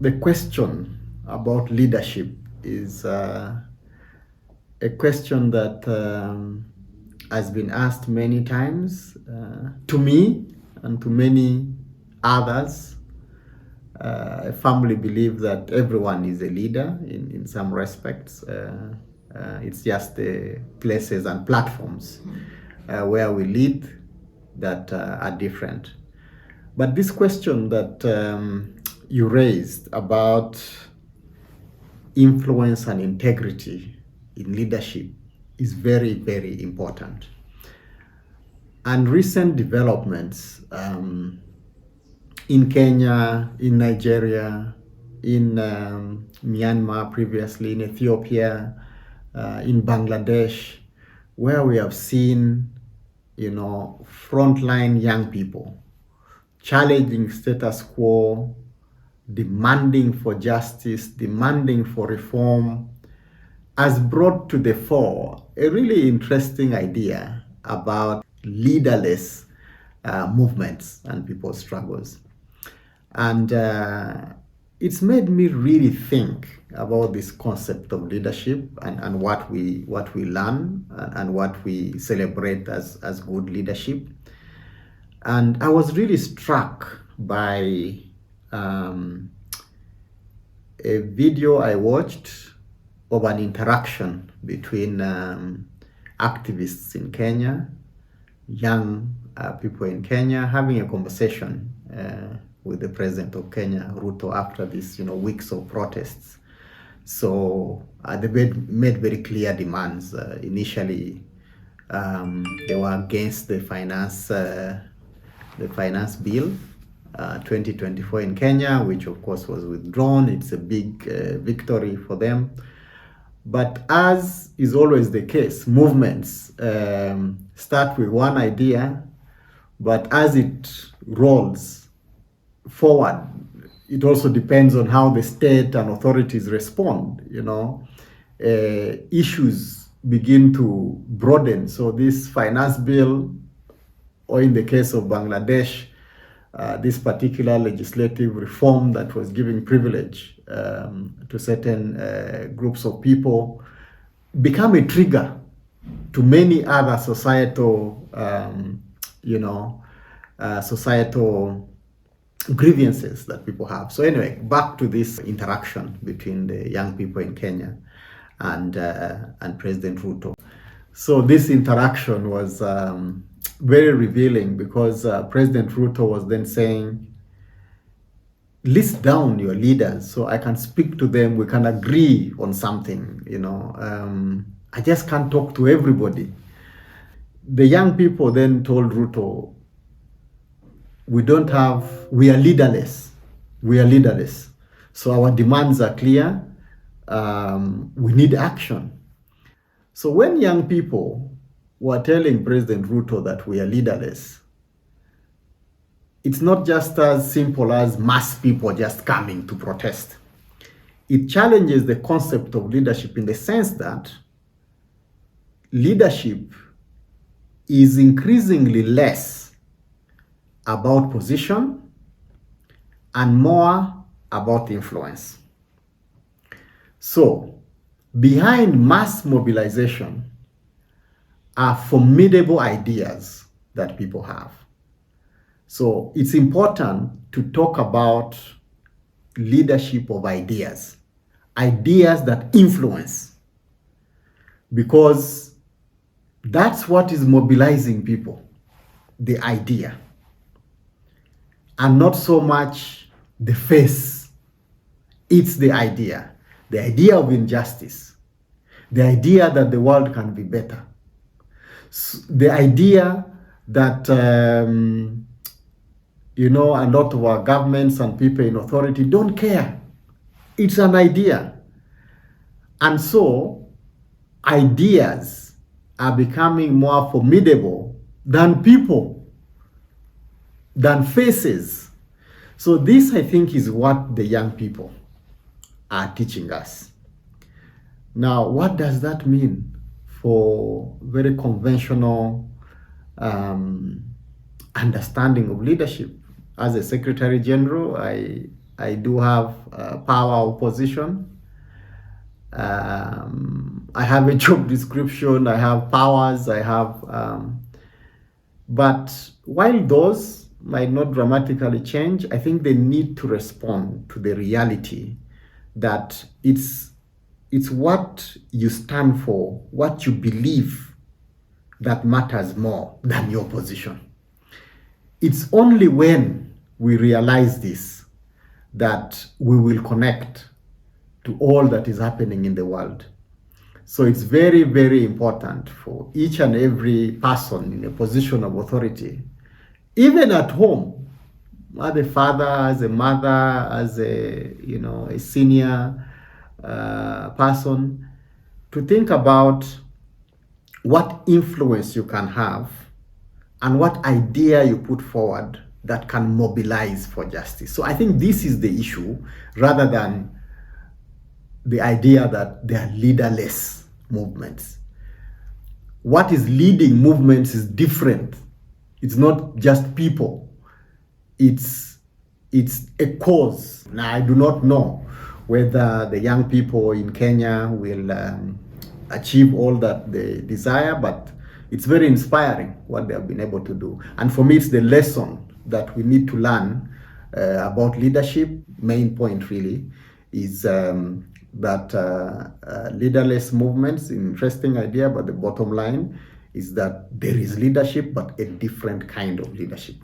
the question about leadership is a question that has been asked many times to me and to many others. I firmly believe that everyone is a leader in some respects. It's just the places and platforms where we lead that are different. But this question that you raised about influence and integrity in leadership is very, very important. And recent developments in Kenya, in Nigeria, in Myanmar previously, in Ethiopia, in Bangladesh, where we have seen, frontline young people challenging status quo, demanding for justice, demanding for reform, has brought to the fore a really interesting idea about leaderless movements and people's struggles. And it's made me really think about this concept of leadership and what we learn and what we celebrate as good leadership. And I was really struck by a video I watched of an interaction between activists in Kenya, young people in Kenya, having a conversation with the president of Kenya, Ruto, after these weeks of protests. So they made very clear demands. Initially, they were against the finance bill 2024 in Kenya, which of course was withdrawn. It's a big victory for them. But as is always the case, movements start with one idea, but as it rolls forward, it also depends on how the state and authorities respond. Issues begin to broaden. So this finance bill, or in the case of Bangladesh, this particular legislative reform that was giving privilege to certain groups of people, become a trigger to many other societal grievances that people have. So anyway, back to this interaction between the young people in Kenya and President Ruto. So this interaction was very revealing, because President Ruto was then saying, list down your leaders so I can speak to them, we can agree on something, I just can't talk to everybody. The young people then told Ruto, we are leaderless. So our demands are clear. We need action. So when young people were telling President Ruto that we are leaderless, it's not just as simple as mass people just coming to protest. It challenges the concept of leadership in the sense that leadership is increasingly less about position and more about influence. So, behind mass mobilization are formidable ideas that people have. So it's important to talk about leadership of ideas that influence, because that's what is mobilizing people, the idea, and not so much the face. It's the idea of injustice, the idea that the world can be better, the idea that a lot of our governments and people in authority don't care. It's an idea. And so ideas are becoming more formidable than people, than faces. So this, I think, is what the young people are teaching us. Now, what does that mean for very conventional understanding of leadership? As a Secretary General, I I do have power of position. I have a job description, I have powers, I have, but while those might not dramatically change, I think they need to respond to the reality that it's what you stand for, what you believe that matters more than your position. It's only when we realize this that we will connect to all that is happening in the world. So it's very, very important for each and every person in a position of authority, even at home, as a father, as a mother, as a senior person, to think about what influence you can have and what idea you put forward that can mobilize for justice. So I think this is the issue, rather than the idea that they are leaderless movements. What is leading movements is different. It's not just people. It's a cause. Now, I do not know whether the young people in Kenya will achieve all that they desire, but it's very inspiring what they have been able to do. And for me, it's the lesson that we need to learn about leadership. Main point really is that leaderless movements, interesting idea, but the bottom line is that there is leadership, but a different kind of leadership.